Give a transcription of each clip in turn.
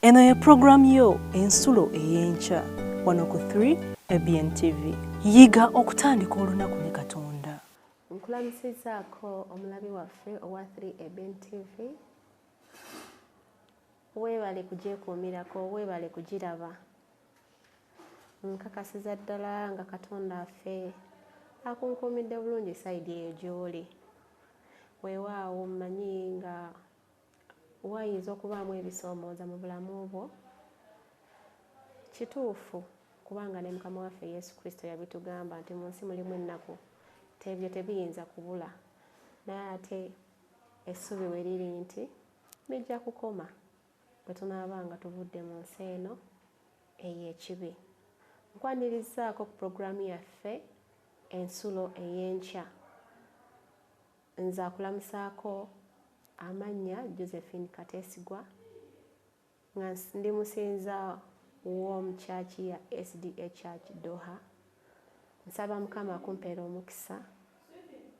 Eno ye program yo ensulo ey'enkya wano ku 3 ABN TV. Yiga okutandika olunaku ne Katonda. Nkulamusizaako omulabi waffe owa 3 ABN TV. Weebale kugyekuumirako, weebale kugiraba. Nkakasiza ddala nga Katonda affe akunkuumidde bulungi sayidi eyo gy'oli. Weewaawo mmanyi nga wayinza okubaamu ebisoomooza mu bulamu bwo. Kituufu kubanga ne Mukama waffe Yesu Kristo yabitugamba nti mu nsi mulimu ennaku tebyo tebiyinza kubula, naye ate essubi we liri nti bijja kukoma bwe tunaaba nga tuvudde mu nsi eno ey'ekibi. Nkwanirizaako ku puroguramu yaffe ensulo ey'enkya. Nze akulamusaako amannya Josephine Kateesigwa nga ndi musinza w'omu kyaki ya SDA Church Doha. Nsaba Mukama akumpeera omukisa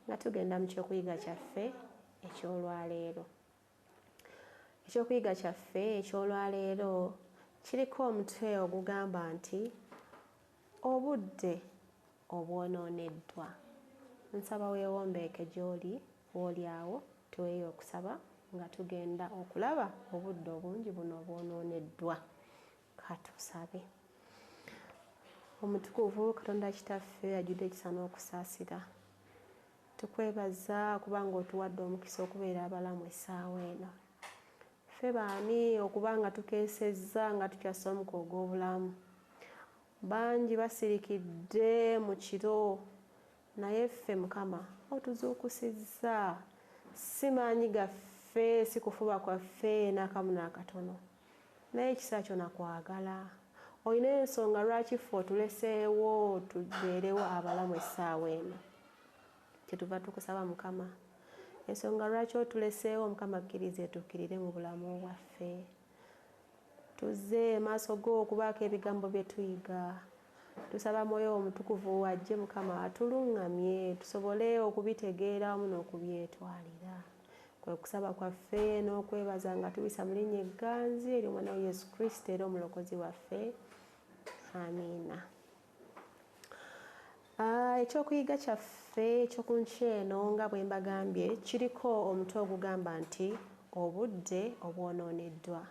nga tugenda mu kyokuyiga kyaffe eky'olwaleero. Ekyokuyiga kyaffe eky'olwaleero kiriko omutwe ogugamba nti obudde obwonooneddwa. Nsaba weewombeeke gy'oli w'oli awo tuweeyo okusaba nga tugenda okulaba obudde obungi buno obwonooneddwa. Katusabe. Omutukuvu Katonda kitaffe ajjudde ekisa n'okusaasira, tukwebaza kubanga otuwadde omukisa okubeera abalamu essaawa eno. Ffe baani okuba nga tukeesezza nga tukyassa omuka ogw'obulamu. Bangi basirikidde mu kiro, naye ffe Mukama otuzuukusizza. Si maanyi gaffe, si kufuba kwaffe n'akamu n'akatono, naye ekisa kyo nakwagala. Olina ensonga lwaki ffe otuleseewo tubeerewo abalamu essaawa eno. Kyetuva tukusaba Mukama, ensonga lwaki otuleseewo Mukama akkirize tukkirire mu bulamu bwaffe. Tuzze maaso go okubaako ebigambo bye tuyiga. Tusaba Mwoyo Omutukuvu wajje Mukama atuluŋŋamye tusobole okubitegeera wamu n'okubyetwalira. Kwe kusaba kwaffe n'okwebaza nga tubisa mu linnya egganzi ery'Omwana wa Yesu Kristo era omulokozi waffe. Amiina. Ekyokuyiga kyaffe eky'okunkya eno nga bwe mbagambye kiriko omutwe ogugamba nti obudde obwonooneddwa.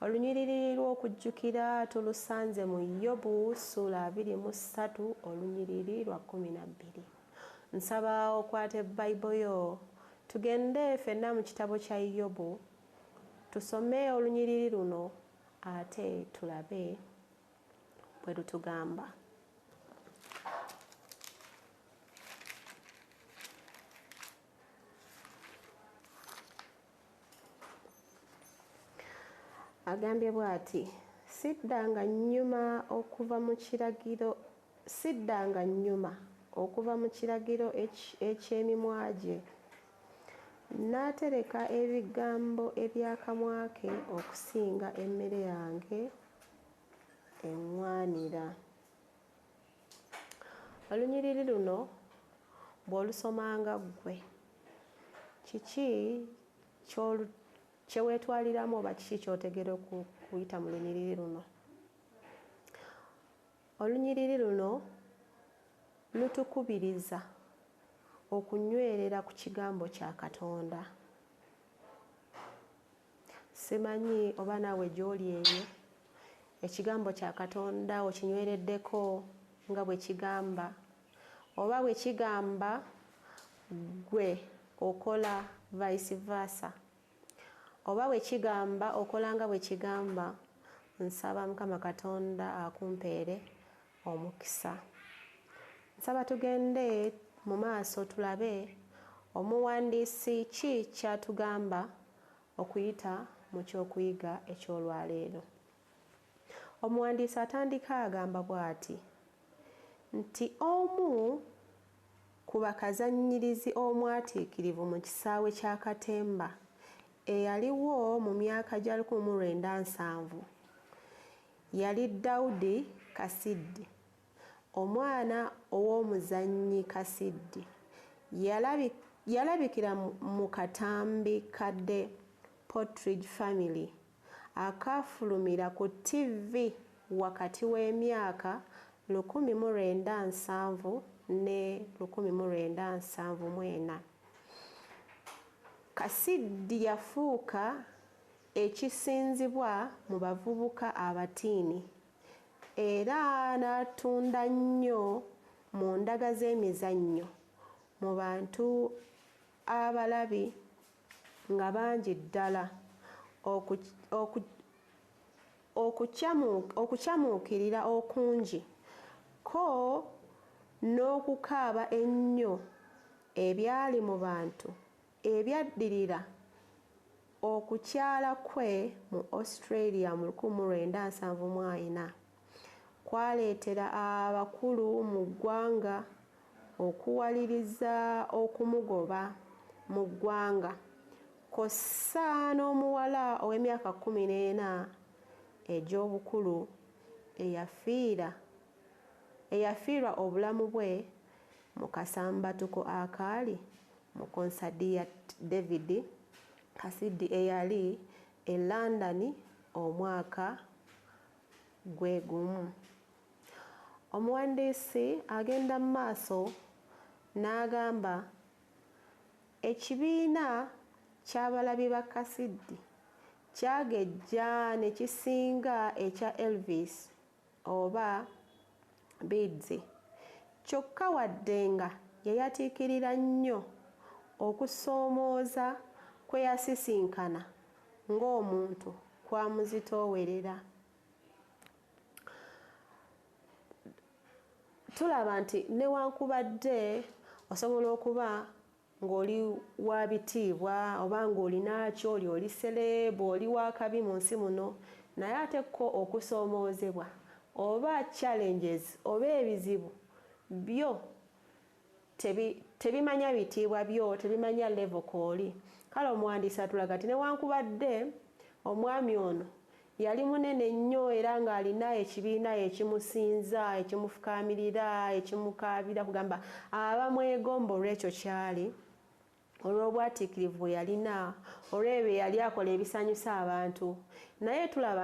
Olunyiriri lw'okujjukira tulusanze mu Yobu ssuula 23 olunyiriri lwa 12. Nsaba okwata ebbayibuli yo tugende ffenna mu kitabo kya Yobu tusome olunyiriri luno ate tulabe bwe lutugamba. Agambye bw'ati: siddanga nnyuma okuva mu kiragiro eky'emimwa gye, n'atereka ebigambo eby'akamwa ke okusinga emmere yange eŋŋwanira. Olunyiriri luno bw'olusomanga ggwe, kiki kye weetwaliramu oba kiki ky'otegera okuyita mu lunyiriri luno? Olunyiriri luno lutukubiriza okunywerera ku kigambo kya Katonda. Simanyi oba naawe gy'oli eyo ekigambo kya Katonda okinywereddeko nga bwe kigamba, oba bwe kigamba gwe okola vice versa, oba bwe kigamba okola nga bwe kigamba. Nsaba Mukama Katonda akumpeere omukisa. Nsaba tugende mu maaso tulabe omuwandiisi ki ky'atugamba okuyita mu kyokuyiga eky'olwaleero. Omuwandiisi atandika agamba bw'ati nti omu ku bakazannyirizi omwatiikirivu mu kisaawe kya Katemba eyaliwo mu myaka gya 1970 yali Dawudi Kasiddi, omwana ow'omuzannyi Kasiddi. Yalabikira mu katambi kadde Partridge family akafulumira ku TV wakati w'emyaka 1970 ne 1974. Kasidi yafuuka ekisinzibwa mu bavubuka abatiini era n'atunda nnyo mu ndaga z'emizannyo mu bantu abalabi nga bangi ddala okukyamuukirira okungi ko n'okukaaba ennyo ebyali mu bantu ebyaddirira okukyala kwe mu Australia mu 1974 kwaleetera abakulu mu ggwanga okuwaliriza okumugoba mu ggwanga kw'ossa n'omuwala ow'emyaka 14 egy'obukulu eyafiirwa obulamu bwe mu kasambatuko akaali mu konsadi ya David Kasidi eyali e London omwaka gwe gumu. Omuwandiisi agenda mu maaso n'agamba ekibiina ky'abalabi ba Kasidi kyagejja ne kisinga ekya Elvis oba Beads kyokka wadde nga yayatiikirira nnyo okusoomooza kwe yasisinkana ng'omuntu kwamuzitoowerera. Tulaba nti newankubadde osobola okuba ng'oli wa bitiibwa oba ng'olinakyo oli serebu oli wakabi mu nsi muno naye ate ko okusoomoozebwa oba challenges oba ebizibu byo tebimanya bitiibwa byo tebimanya level kooli. Kale omuwandiisi atulaga nti newankubadde omwami ono yali munene nnyo era ng'alina ekibiina ekimusinza ekimufukaamirira ekimukaabira kugamba abamwegomba olw'ekyo kyali olw'obwatiikirivu bwe yalina olw'ebyo yali akola ebisanyusa abantu naye tulaba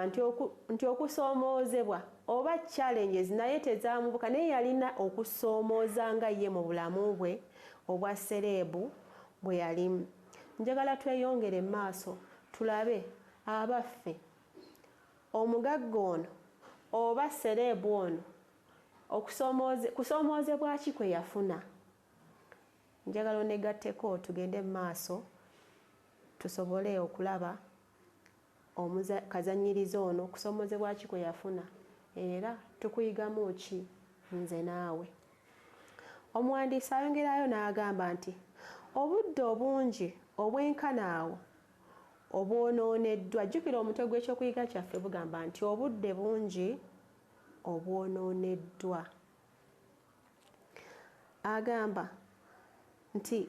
nti okusoomoozebwa oba challenges naye tezaamubuka naye yalina okusoomooza nga ye mu bulamu bwe obwa serebu bwe yalimu. Njagala tweyongere mu maaso tulabe abaffe omugagga ono oba serebu ono kusoomoozebwa ki kwe yafuna. Njagala onegatteko tugende mu maaso tusobole okulaba kazannyiriza ono kusoomoozebwa ki kwe yafuna era tukuyigamu ki nze naawe. Omuwandiisi ayongerayo n'agamba nti obudde obungi obwenkanaawo obwonooneddwa. Jjukira omutwe gw'ekyokuyiga kyaffe bugamba nti obudde bungi obwonooneddwa. Agamba nti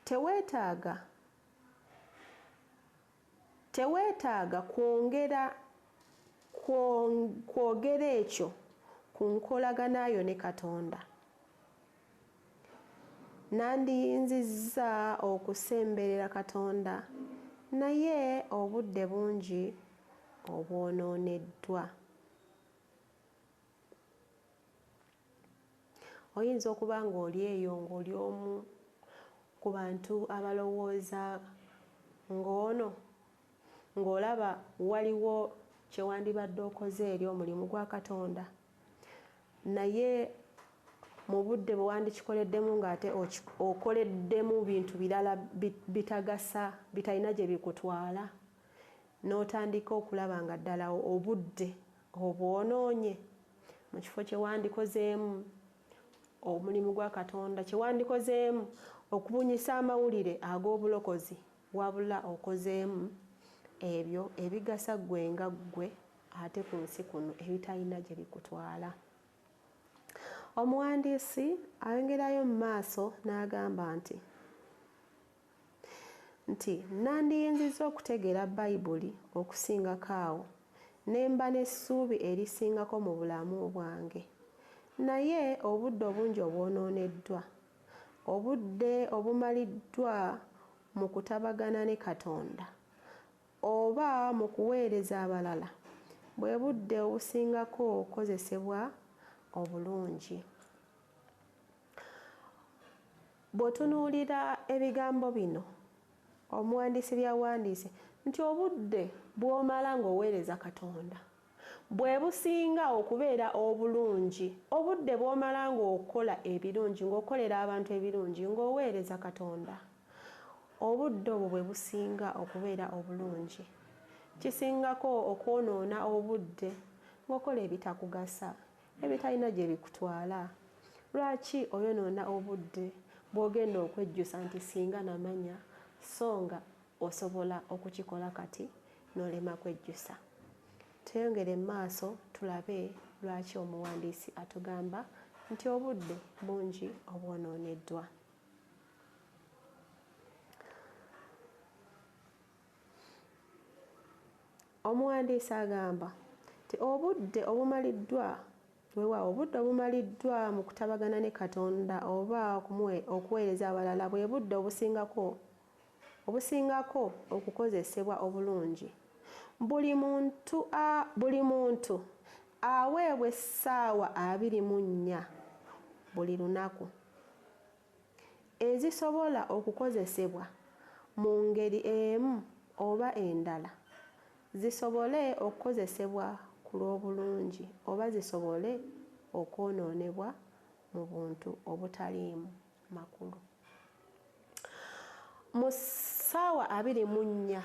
teweetaaga kwogera ekyo ku nkolaganayo ne Katonda. Nandiyinzizza okusemberera Katonda naye obudde bungi obwonooneddwa. Oyinza okuba ng'oli eyo ng'oli omu ku bantu abalowooza ng'ono ng'olaba waliwo kyewandibadde okoze eri omulimu gwa Katonda naye mu budde bwe wandikikoleddemu ng'ate okoleddemu bintu birala bitagasa bitalina gye bikutwala n'otandika okulaba nga ddala obudde obwonoonye mu kifo kye wandikozeemu omulimu gwa Katonda kye wandikozeemu okubunyisa amawulire ag'obulokozi wabula okozeemu ebyo ebigasa ggwe nga ggwe ate ku nsi kuno ebitalina gye bikutwala. Omuwandiisi ayongerayo mu maaso n'agamba nti nandiyinzizza okutegeera Bayibuli okusingako awo ne mba n'essuubi erisingako mu bulamu bwange naye obudde obungi obwonooneddwa obudde obumaliddwa mu kutabagana ne Katonda oba mu kuweereza abalala bwe budde obusingako okukozesebwa obulungi. Bw'otunuulira ebigambo bino omuwandiisi byawandiise nti obudde bw'omala ng'oweereza Katonda bwe businga okubeera obulungi, obudde bw'omala ng'okola ebirungi, ng'okolera abantu ebirungi, ng'oweereza Katonda, obudde obwo bwe businga okubeera obulungi. Kisingako okwonoona obudde ng'okola ebitakugasa, ebitalina gye bikutwala. Lwaki oyonoona obudde bw'ogenda okwejjusa nti singa namanya, so nga osobola okukikola kati n'olema kwejjusa? Tweyongere mu maaso tulabe lwaki omuwandiisi atugamba nti obudde bungi obwonooneddwa. Omuwandiisi agamba nti obudde obumaliddwa weewaawo obudde obumaliddwa mu kutabagana ne Katonda oba okuweereza abalala bwe budde obusingako okukozesebwa obulungi. Buli muntu aweebwa essaawa 24 buli lunaku ezisobola okukozesebwa mu ngeri emu oba endala, zisobole okukozesebwa ku lw'obulungi oba zisobole okwonoonebwa mu buntu obutaliimu makulu. Mu ssaawa 24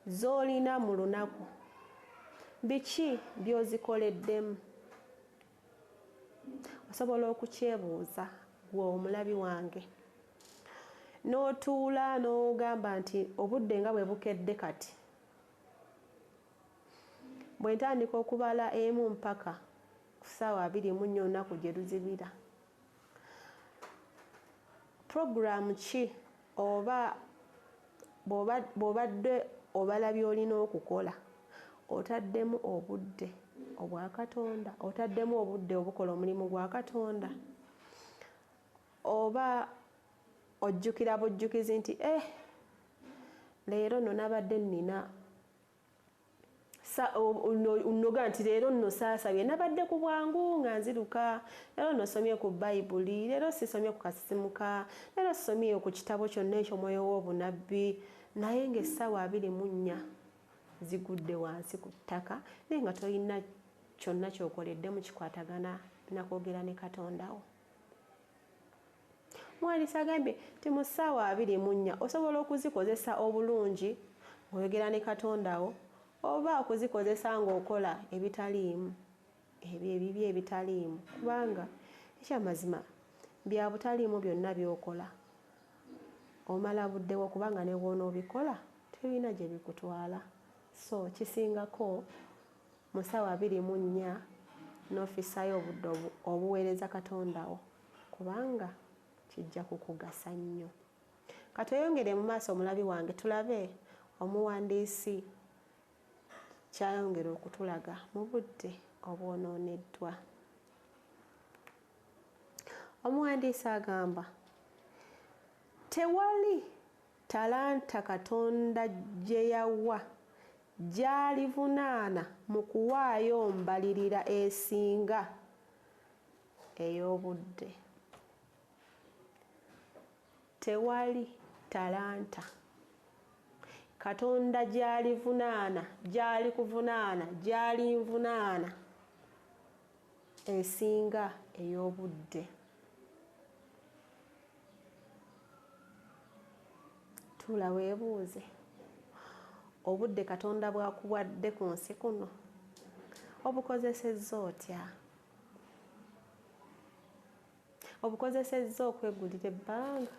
z'olina mu lunaku, biki by'ozikoleddemu? Osobola okukyebuuza gwe omulabi wange, n'otuula n'ogamba nti obudde nga bwe bukedde kati, bwe ntandika okubala emu mpaka ku ssaawa 24 olunaku gye luzibira, puroguramu ki oba bw'obadde obala by'olina okukola otaddemu obudde obwa Katonda, otaddemu obudde obukola omulimu gwa Katonda, oba ojjukira bujjukizi nti leero nno nabadde nnina noga nti leero nno saasabye, nabadde ku bwangu nga nziruka, leero nno somye ku Bayibuli, leero sisomye ku kasisimuka, leero sisomye ku kitabo kyonna eky'omwoyo w'obunabbi, naye ng'essaawa 24 zigudde wansi ku ttaka naye nga tolina kyonna ky'okoleddemu kikwatagana nakwogera ne Katonda wo. Muwandiisi agambye nti mu ssaawa 24 osobola okuzikozesa obulungi ng'oyogera ne Katonda wo, oba okuzikozesa ng'okola ebitaliimu, ebyo ebibi ebitaliimu, kubanga ekyamazima bya butaliimu byonna by'okola omala buddewo, kubanga ne bw'onoobikola tebirina gye bikutwala. So kisingako mu ssaawa 24 n'ofissayo obudde obuweereza Katonda wo, kubanga kijja kukugasa nnyo. Katweyongere mu maaso omulabi wange tulabe omuwandiisi kyayongera okutulaga mu budde obwonooneddwa. Omuwandiisi agamba tewali talanta Katonda gye yawa gy'alivunaana mu kuwaayo mbalirira esinga ey'obudde. Tewali talanta Katonda gy'alivunaana, gy'alikuvunaana, gy'alinvunaana esinga ey'obudde. Tuula weebuuze, obudde Katonda bw'akuwadde ku nsi kuno obukozesezza otya? Obukozesezza okwegulira ebbanga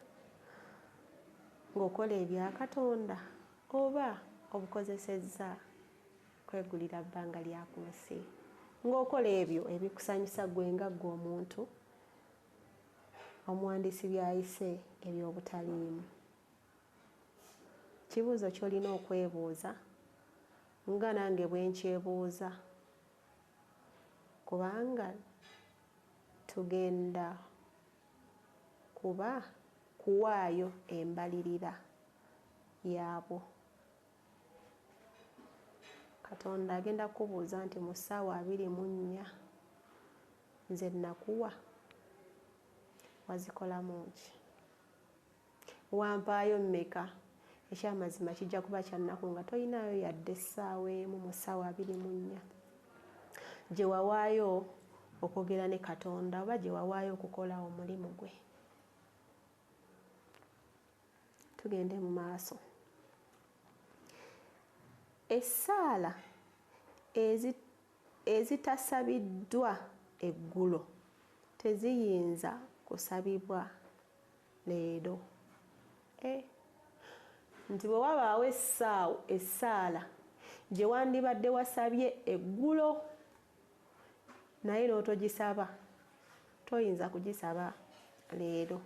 ng'okola ebya Katonda, oba obukozesezza kwegulira bbanga lya ku nsi ng'okola ebyo ebikusanyusa gwe nga ggwe omuntu? Omuwandiisi by'ayise eby'obutaliimu. Kibuuzo ky'olina okwebuuza nga nange bwe nkyebuuza, kubanga tugenda kuwaayo embalirira yaabwo Katonda agenda kubuuza nti mu ssaawa 24 nze nakuwa wazikolamu ki? Wampaayo mmeka? Ekyamazima kijja kuba kyannaku nga tolinayo yadde essaawa emu mu ssaawa 24 gye wawaayo okwogera ne Katonda oba gye wawaayo okukola omulimu gwe. Tugende mu maaso. Essaala ezitasabiddwa eggulo teziyinza kusabibwa leero. Nti bwe wabaawo essaala gye wandibadde wasabye eggulo naye n'otogisaba, toyinza kugisaba leero,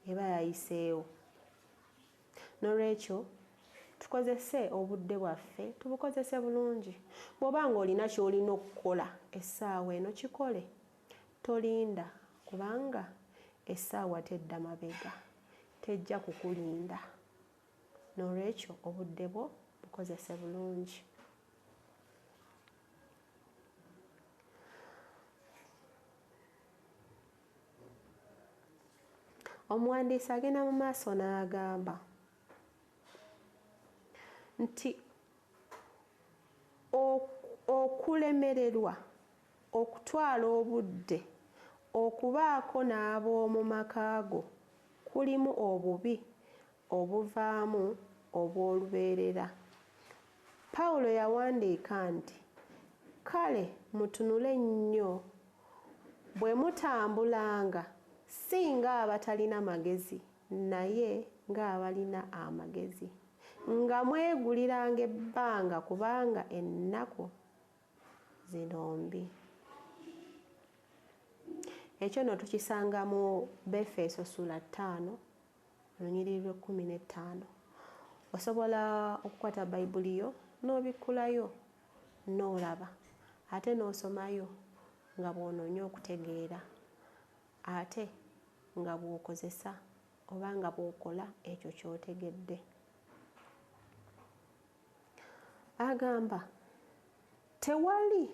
eba yayiseewo. N'olwekyo tukozese obudde bwaffe, tubukozese bulungi. Bw'oba ng'olina ky'olina okukola essaawa eno kikole, tolinda kubanga essaawa tedda mabega, tejja kukulinda. N'olwekyo obudde bwo bukozese bulungi. Omuwandiisi agenda mu maaso n'agamba nti okulemererwa okutwala obudde okubaako n'ab'omu maka go kulimu obubi obuvaamu obw'olubeerera. Pawulo yawandiika nti kale mutunule nnyo bwe mutambulanga si ng'abatalina magezi naye ng'abalina amagezi, nga mweguliranga ebbanga kubanga ennaku zino mbi. Ekyo nno tukisanga mu Befeso ssula 5 lunyiriri 15. Osobola okukwata Bayibuli yo n'obikkulayo n'olaba ate n'osomayo nga bw'onoonya okutegeera ate nga bw'okozesa oba nga bw'okola ekyo ky'otegedde. Agamba tewali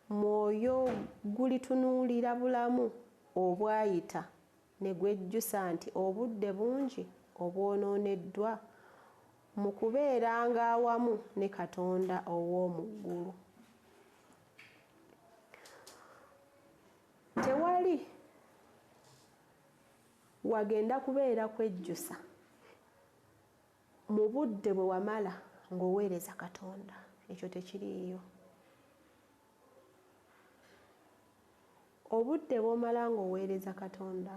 mwoyo gulitunuulira bulamu obwayita ne gwejjusa nti obudde bungi obwonooneddwa mu kubeeranga awamu ne Katonda ow'omu ggulu. Tewali wagenda kubeera kwejjusa mu budde bwe wamala ng'oweereza Katonda, ekyo tekiriiyo. Obudde bw'omala ng'oweereza Katonda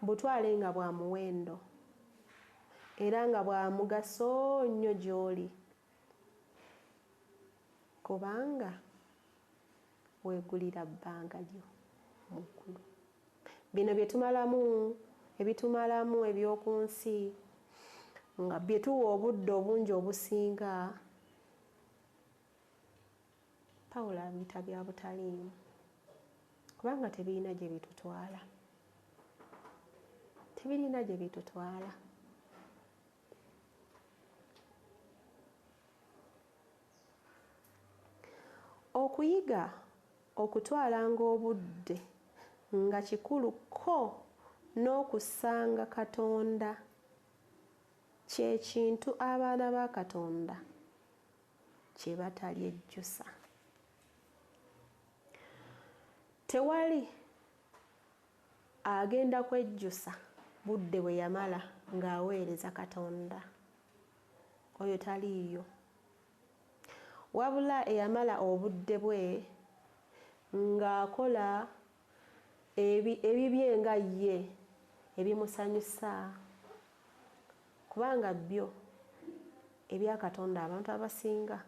butwale nga bwa muwendo era nga bwa mugaso nnyo gy'oli, kubanga weegulira bbanga lyo mu ggulu. Bino ebitumalamu eby'oku nsi nga bye tuwa obudde obungi obusinga, Pawulo abiyita bya butaliimu kubanga tebirina gye bitutwala. Tebirina gye bitutwala. Okuyiga okutwalanga obudde nga kikulu ko n'okusanga Katonda kye kintu abaana ba Katonda kye batalyejjusa. Tewali agenda kwejjusa budde bwe yamala ng'aweereza Katonda, oyo taliiyo. Wabula eyamala obudde bwe ng'akola ebibye nga ye ebimusanyusa, kubanga byo ebya Katonda abantu abasinga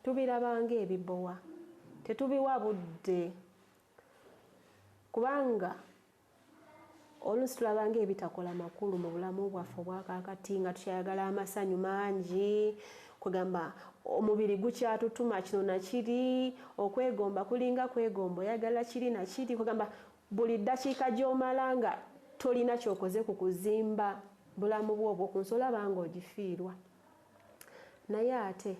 tubirabanga ebibowa, tetubiwa budde kubanga oluusi tulabanga ebitakola makulu mu bulamu bwaffe obwakakati nga tukyayagala amasanyu mangi, kugamba omubiri gukyatutuma kino nakiri, okwegomba kulinga kwegomba oyagala kiri nakiri, kugamba buli ddakiika gy'omala nga tolina kyokoze ku kuzimba bulamu bwo obwo ku nsi olaba nga ogifiirwa. naye ate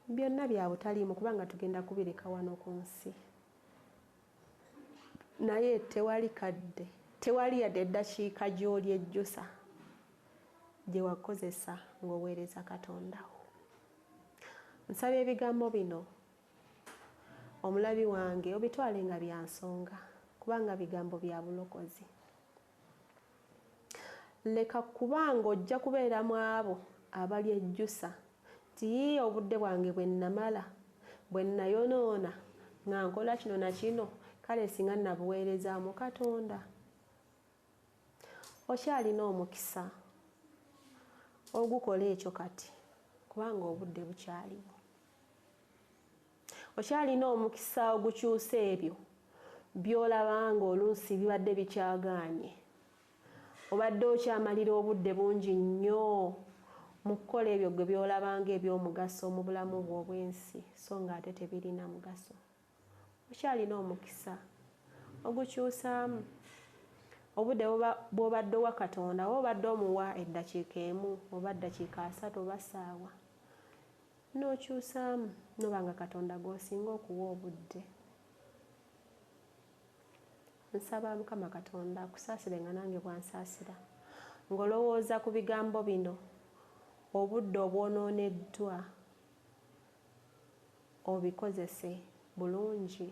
byonna bya butaliimu kubanga tugenda kubireka wano ku nsi. Naye tewali yadde eddakiika gy'olyejjusa gye wakozesa ng'oweereza Katonda wo. Nsaba ebigambo bino omulabi wange obitwale nga bya nsonga kubanga bigambo bya bulokozi. Leka kubanga ojja kubeera mu abo abalyejjusa nti obudde bwange bwe nnamala bwe nayonoona nga nkola kino na kino kale singa nabuweerezaamu Katonda. Okyalina omukisa ogukola ekyo kati kubanga obudde bukyaliwo. Okyalina omukisa ogukyusa ebyo by'olaba nga oluusi bibadde bikyagaanye. Obadde okyamalira obudde bungi nnyo mu kukola ebyo gwe by'olaba nga eby'omugaso mu bulamu bwo obw'ensi so nga ate tebirina mugaso. Okyalina omukisa ogukyusaamu obudde bw'obadde owa Katonda oba obadde omuwa eddakiika emu oba ddakiika 3 oba ssaawa n'okyusaamu noba nga Katonda gw'osinga okuwa obudde. Nsaba Mukama Katonda akusaasire nga nange bwansaasira ng'olowooza ku bigambo bino obudde obwonooneddwa obikozese bulungi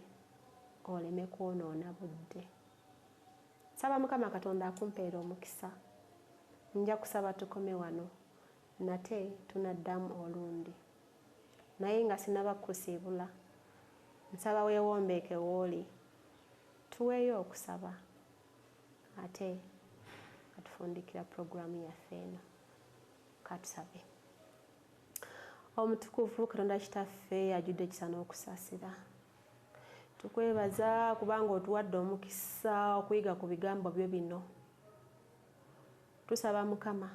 oleme kwonoona budde. Nsaba Mukama Katonda akumpeera omukisa. Nja kusaba tukome wano nate tunaddamu olundi naye nga sinaba kusiibula nsaba weewombeeke wooli tuweeyo okusaba ate katufundikira puroguramu yaffe eno. Katusabe. Omutukuvu Katonda kitaffe ajudde ekisa n'okusaasira, tukwebaza kubanga otuwadde omukisa okuyiga ku bigambo byo bino. Tusaba Mukama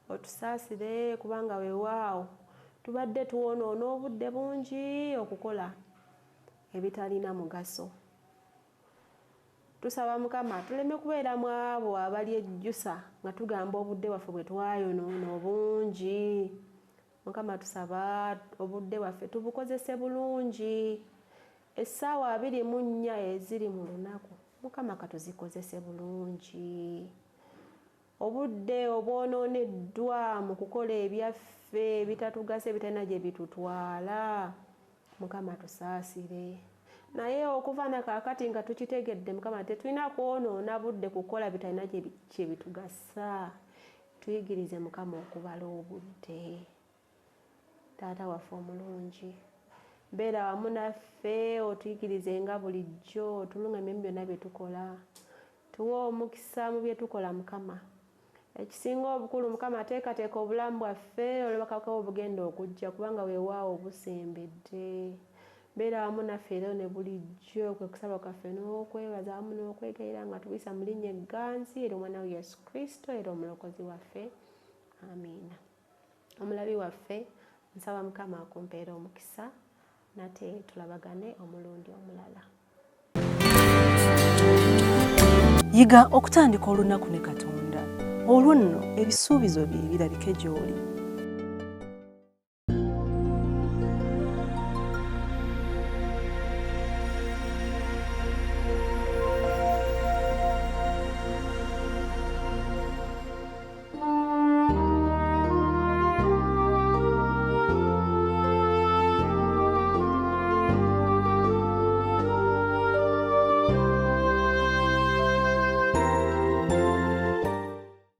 otusaasire kubanga weewaawo tubadde tuwonoona obudde bungi okukola ebitalina mugaso. Tusaba Mukama tuleme kubeera mu abo abalyejjusa nga tugamba obudde waffe bwe twayonoona obungi. Mukama tusaba obudde waffe tubukozese bulungi. Essaawa 24 eziri mu lunaku Mukama katuzikozese bulungi. Obudde obwonooneddwa mu kukola ebyaffe ebitatugasa ebitalina gye bitutwala Mukama tusaasire. Naye okuva na kaakati nga tukitegedde Mukama tetulina kwonoona budde kukola bitalina gye bitugasa. Tuyigirize Mukama okubala obudde. Taata waffe omulungi beera wamu naffe otuyigirize nga bulijjo otulungamye mu byonna bye tukola. Tuwe omukisa mu bye tukola Mukama. Ekisinga obukulu Mukama teekateeka obulamu bwaffe olw'akawuka obugenda okujja kubanga weewaawo obusembedde. Beera wamu naffe era ne bulijjo kwe kusaba kwaffe n'okwebaza wamu n'okwegayira nga tubisa mu linnya egganzi ery'omwana we Yesu Kristo era omulokozi waffe. Amiina. Omulabi waffe nsaba Mukama akumpeera omukisa nate tulabagane omulundi omulala. Yiga okutandika olunaku ne Katonda. Olwo nno ebisuubizo bye birabike gy'oli.